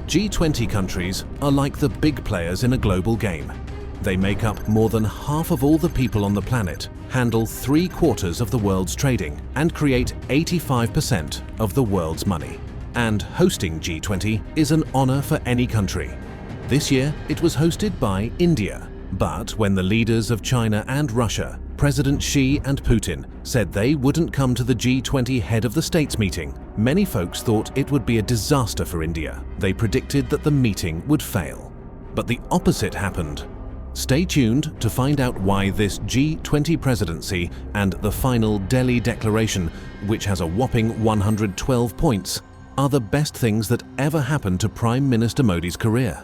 G20 countries are like the big players in a global game. They make up more than half of all the people on the planet, handle 3/4 of the world's trading, and create 85% of the world's money. And hosting G20 is an honor for any country. This year, it was hosted by India. But when the leaders of China and Russia, President Xi and Putin, said they wouldn't come to the G20 head of the states meeting, many folks thought it would be a disaster for India. They predicted that the meeting would fail. But the opposite happened. Stay tuned to find out why this G20 presidency and the final Delhi Declaration, which has a whopping 112 points, are the best things that ever happened to Prime Minister Modi's career.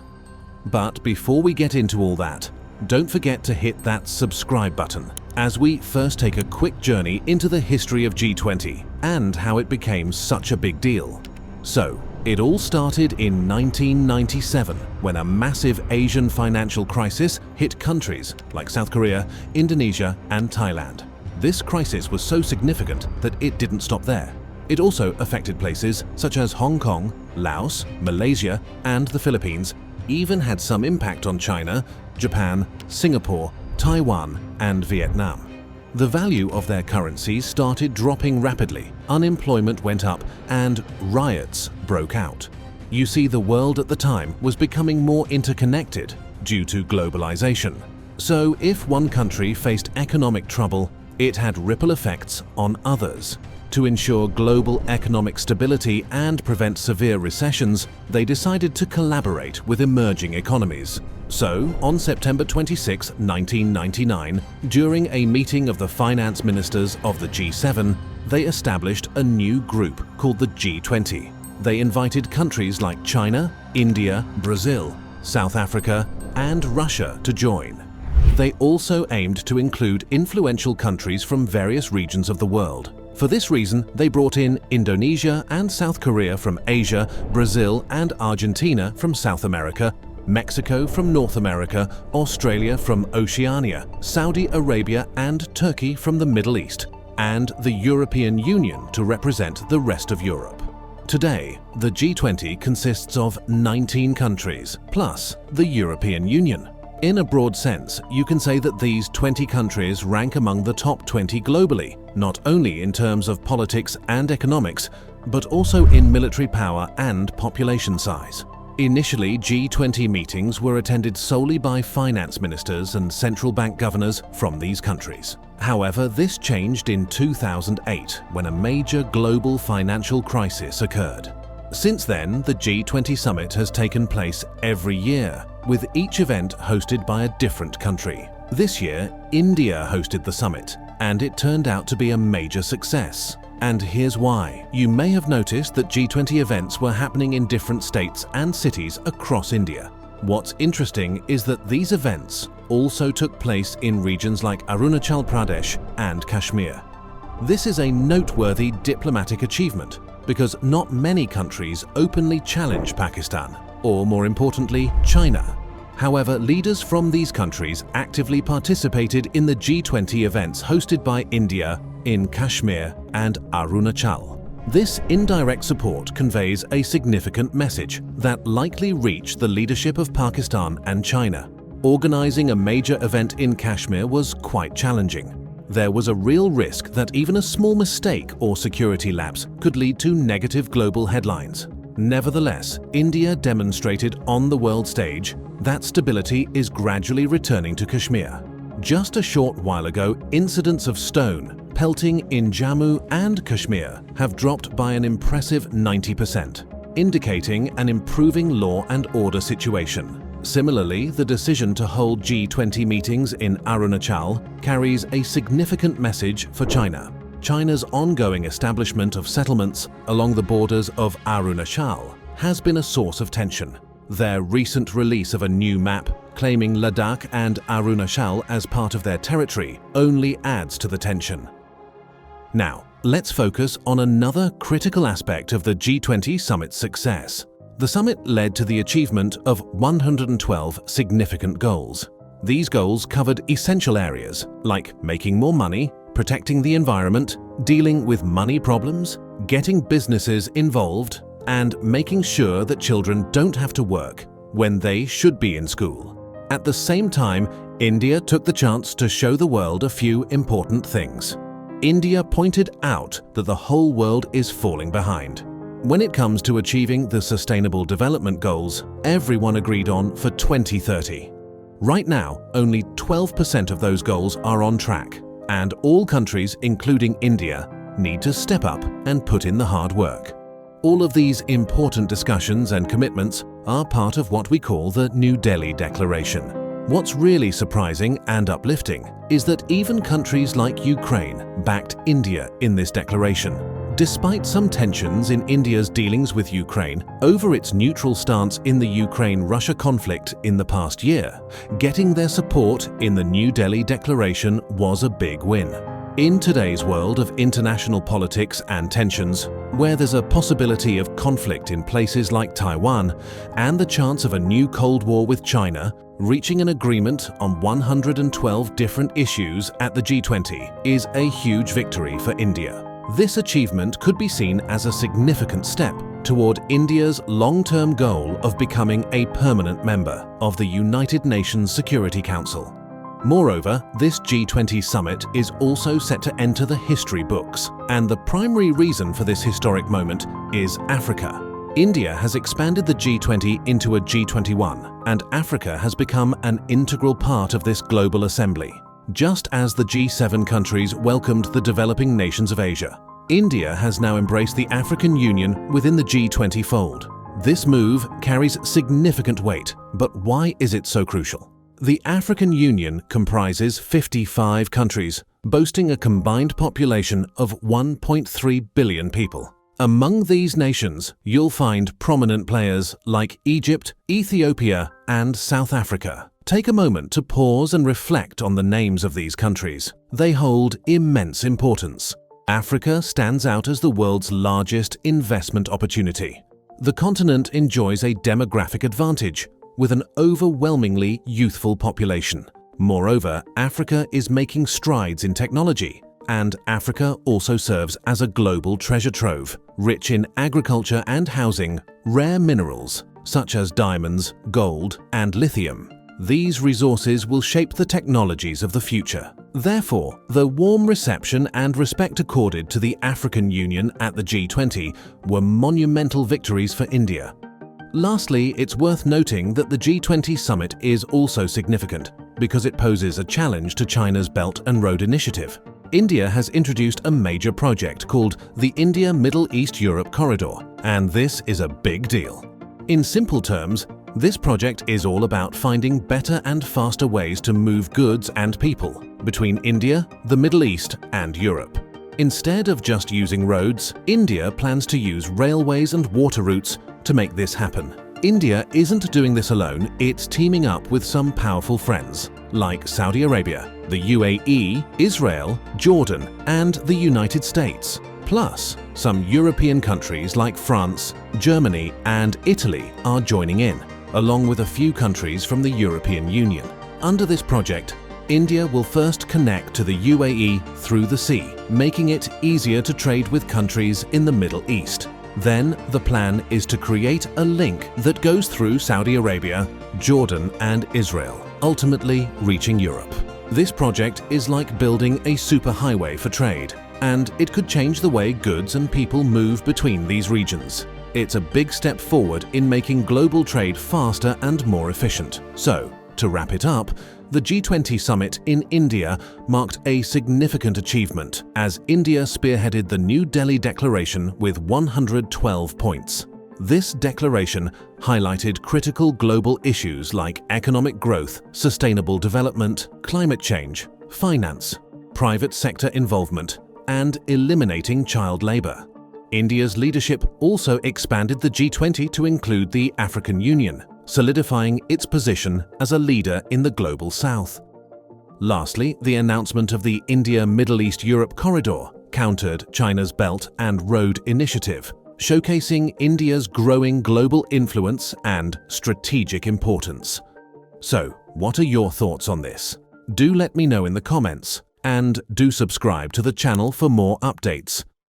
But before we get into all that, don't forget to hit that subscribe button as we first take a quick journey into the history of G20 and how it became such a big deal. So, it all started in 1997 when a massive Asian financial crisis hit countries like South Korea, Indonesia, and Thailand. This crisis was so significant that it didn't stop there. It also affected places such as Hong Kong, Laos, Malaysia, and the Philippines, even had some impact on China, Japan, Singapore, Taiwan, and Vietnam. The value of their currencies started dropping rapidly, unemployment went up, and riots broke out. You see, the world at the time was becoming more interconnected due to globalization. So if one country faced economic trouble, it had ripple effects on others. To ensure global economic stability and prevent severe recessions, they decided to collaborate with emerging economies. So, on September 26, 1999, during a meeting of the finance ministers of the G7, they established a new group called the G20. They invited countries like China, India, Brazil, South Africa, and Russia to join. They also aimed to include influential countries from various regions of the world. For this reason, they brought in Indonesia and South Korea from Asia, Brazil and Argentina from South America, Mexico from North America, Australia from Oceania, Saudi Arabia and Turkey from the Middle East, and the European Union to represent the rest of Europe. Today, the G20 consists of 19 countries, plus the European Union. In a broad sense, you can say that these 20 countries rank among the top 20 globally, not only in terms of politics and economics, but also in military power and population size. Initially, G20 meetings were attended solely by finance ministers and central bank governors from these countries. However, this changed in 2008 when a major global financial crisis occurred. Since then, the G20 summit has taken place every year, with each event hosted by a different country. This year, India hosted the summit, and it turned out to be a major success. And here's why. You may have noticed that G20 events were happening in different states and cities across India. What's interesting is that these events also took place in regions like Arunachal Pradesh and Kashmir. This is a noteworthy diplomatic achievement because not many countries openly challenge Pakistan, or more importantly, China. However, leaders from these countries actively participated in the G20 events hosted by India in Kashmir and Arunachal. This indirect support conveys a significant message that likely reached the leadership of Pakistan and China. Organizing a major event in Kashmir was quite challenging. There was a real risk that even a small mistake or security lapse could lead to negative global headlines. Nevertheless, India demonstrated on the world stage that stability is gradually returning to Kashmir. Just a short while ago, incidents of stone pelting in Jammu and Kashmir have dropped by an impressive 90%, indicating an improving law and order situation. Similarly, the decision to hold G20 meetings in Arunachal carries a significant message for China. China's ongoing establishment of settlements along the borders of Arunachal has been a source of tension. Their recent release of a new map claiming Ladakh and Arunachal as part of their territory only adds to the tension. Now, let's focus on another critical aspect of the G20 summit's success. The summit led to the achievement of 112 significant goals. These goals covered essential areas like making more money, protecting the environment, dealing with money problems, getting businesses involved, and making sure that children don't have to work when they should be in school. At the same time, India took the chance to show the world a few important things. India pointed out that the whole world is falling behind. When it comes to achieving the Sustainable Development Goals, everyone agreed on for 2030. Right now, only 12% of those goals are on track, and all countries, including India, need to step up and put in the hard work. All of these important discussions and commitments are part of what we call the New Delhi Declaration. What's really surprising and uplifting is that even countries like Ukraine backed India in this declaration. Despite some tensions in India's dealings with Ukraine over its neutral stance in the Ukraine-Russia conflict in the past year, getting their support in the New Delhi Declaration was a big win. In today's world of international politics and tensions, where there's a possibility of conflict in places like Taiwan and the chance of a new Cold War with China, reaching an agreement on 112 different issues at the G20 is a huge victory for India. This achievement could be seen as a significant step toward India's long-term goal of becoming a permanent member of the United Nations Security Council. Moreover, this G20 summit is also set to enter the history books, and the primary reason for this historic moment is Africa. India has expanded the G20 into a G21, and Africa has become an integral part of this global assembly. Just as the G7 countries welcomed the developing nations of Asia, India has now embraced the African Union within the G20 fold. This move carries significant weight, but why is it so crucial? The African Union comprises 55 countries, boasting a combined population of 1.3 billion people. Among these nations, you'll find prominent players like Egypt, Ethiopia, and South Africa. Take a moment to pause and reflect on the names of these countries. They hold immense importance. Africa stands out as the world's largest investment opportunity. The continent enjoys a demographic advantage, with an overwhelmingly youthful population. Moreover, Africa is making strides in technology, and Africa also serves as a global treasure trove, rich in agriculture and housing, rare minerals such as diamonds, gold, and lithium. These resources will shape the technologies of the future. Therefore, the warm reception and respect accorded to the African Union at the G20 were monumental victories for India. Lastly, it's worth noting that the G20 summit is also significant because it poses a challenge to China's Belt and Road Initiative. India has introduced a major project called the India-Middle East-Europe Corridor, and this is a big deal. In simple terms, this project is all about finding better and faster ways to move goods and people between India, the Middle East, and Europe. Instead of just using roads, India plans to use railways and water routes to make this happen. India isn't doing this alone, it's teaming up with some powerful friends like Saudi Arabia, the UAE, Israel, Jordan, and the United States. Plus, some European countries like France, Germany, and Italy are joining in, along with a few countries from the European Union. Under this project, India will first connect to the UAE through the sea, making it easier to trade with countries in the Middle East. Then, the plan is to create a link that goes through Saudi Arabia, Jordan, and Israel, ultimately reaching Europe. This project is like building a superhighway for trade, and it could change the way goods and people move between these regions. It's a big step forward in making global trade faster and more efficient. So, to wrap it up, the G20 summit in India marked a significant achievement as India spearheaded the New Delhi Declaration with 112 points. This declaration highlighted critical global issues like economic growth, sustainable development, climate change, finance, private sector involvement, and eliminating child labor. India's leadership also expanded the G20 to include the African Union, solidifying its position as a leader in the Global South. Lastly, the announcement of the India-Middle East-Europe Corridor countered China's Belt and Road Initiative, showcasing India's growing global influence and strategic importance. So, what are your thoughts on this? Do let me know in the comments, and do subscribe to the channel for more updates.